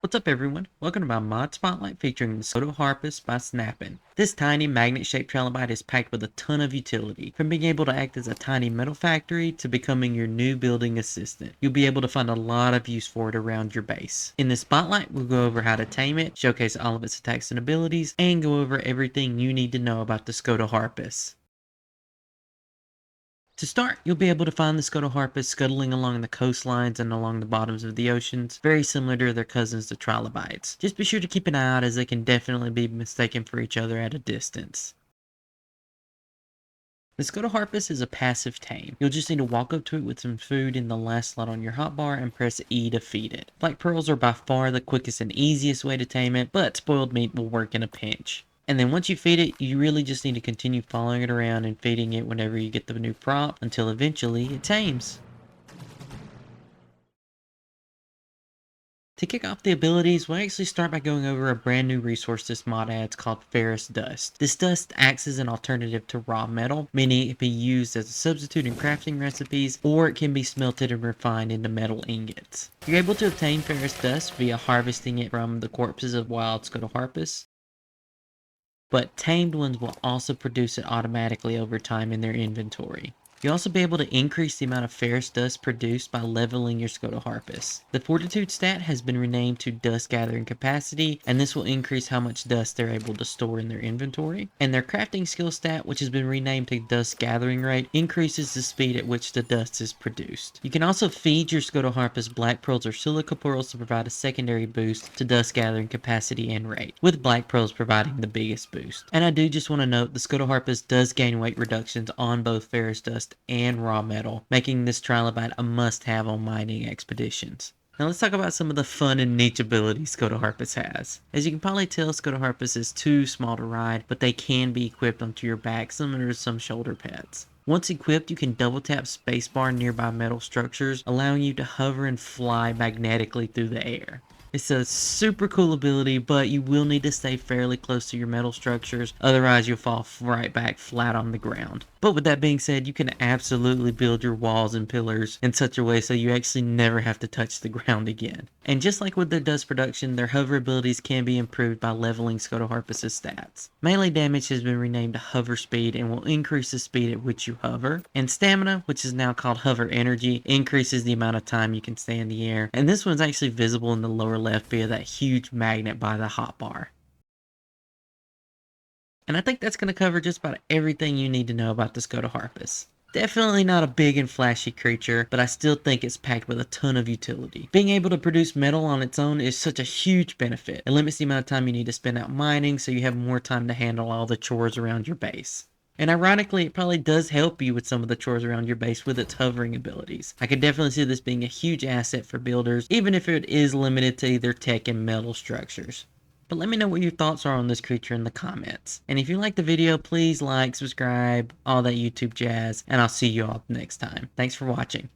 What's up everyone? Welcome to my mod spotlight featuring the Scotoharpes by Snappin'. This tiny magnet-shaped trilobite is packed with a ton of utility, from being able to act as a tiny metal factory to becoming your new building assistant. You'll be able to find a lot of use for it around your base. In this spotlight, we'll go over how to tame it, showcase all of its attacks and abilities, and go over everything you need to know about the Scotoharpes. To start, you'll be able to find the Scotoharpes scuttling along the coastlines and along the bottoms of the oceans, very similar to their cousins the trilobites. Just be sure to keep an eye out as they can definitely be mistaken for each other at a distance. The Scotoharpes is a passive tame. You'll just need to walk up to it with some food in the last slot on your hotbar and press E to feed it. Black pearls are by far the quickest and easiest way to tame it, but spoiled meat will work in a pinch. And then once you feed it, you really just need to continue following it around and feeding it whenever you get the new prop until eventually it tames. To kick off the abilities, we'll actually start by going over a brand new resource this mod adds called ferrous dust. This dust acts as an alternative to raw metal, meaning it can be used as a substitute in crafting recipes, or it can be smelted and refined into metal ingots. You're able to obtain ferrous dust via harvesting it from the corpses of wild Scotoharpes, but tamed ones will also produce it automatically over time in their inventory. You'll also be able to increase the amount of ferrous dust produced by leveling your Scotoharpes. The Fortitude stat has been renamed to Dust Gathering Capacity, and this will increase how much dust they're able to store in their inventory. And their Crafting Skill stat, which has been renamed to Dust Gathering Rate, increases the speed at which the dust is produced. You can also feed your Scotoharpes black pearls or silica pearls to provide a secondary boost to dust gathering capacity and rate, with black pearls providing the biggest boost. And I do just want to note the Scotoharpes does gain weight reductions on both ferrous dust and raw metal, making this trilobite a must-have on mining expeditions. Now let's talk about some of the fun and niche abilities Scotoharpes has. As you can probably tell, Scotoharpes is too small to ride, but they can be equipped onto your back similar to some shoulder pads. Once equipped, you can double tap spacebar nearby metal structures, allowing you to hover and fly magnetically through the air. It's a super cool ability, but you will need to stay fairly close to your metal structures, otherwise you'll fall right back flat on the ground. But with that being said, you can absolutely build your walls and pillars in such a way so you actually never have to touch the ground again. And just like with their dust production, their hover abilities can be improved by leveling Scotoharpes' stats. Melee damage has been renamed to hover speed and will increase the speed at which you hover. And stamina, which is now called hover energy, increases the amount of time you can stay in the air. And this one's actually visible in the lower left via that huge magnet by the hotbar. And I think that's going to cover just about everything you need to know about the Scotoharpes. Definitely not a big and flashy creature, but I still think it's packed with a ton of utility. Being able to produce metal on its own is such a huge benefit. It limits the amount of time you need to spend out mining, so you have more time to handle all the chores around your base. And ironically, it probably does help you with some of the chores around your base with its hovering abilities. I could definitely see this being a huge asset for builders, even if it is limited to either tech and metal structures. But let me know what your thoughts are on this creature in the comments. And if you liked the video, please like, subscribe, all that YouTube jazz, and I'll see you all next time. Thanks for watching.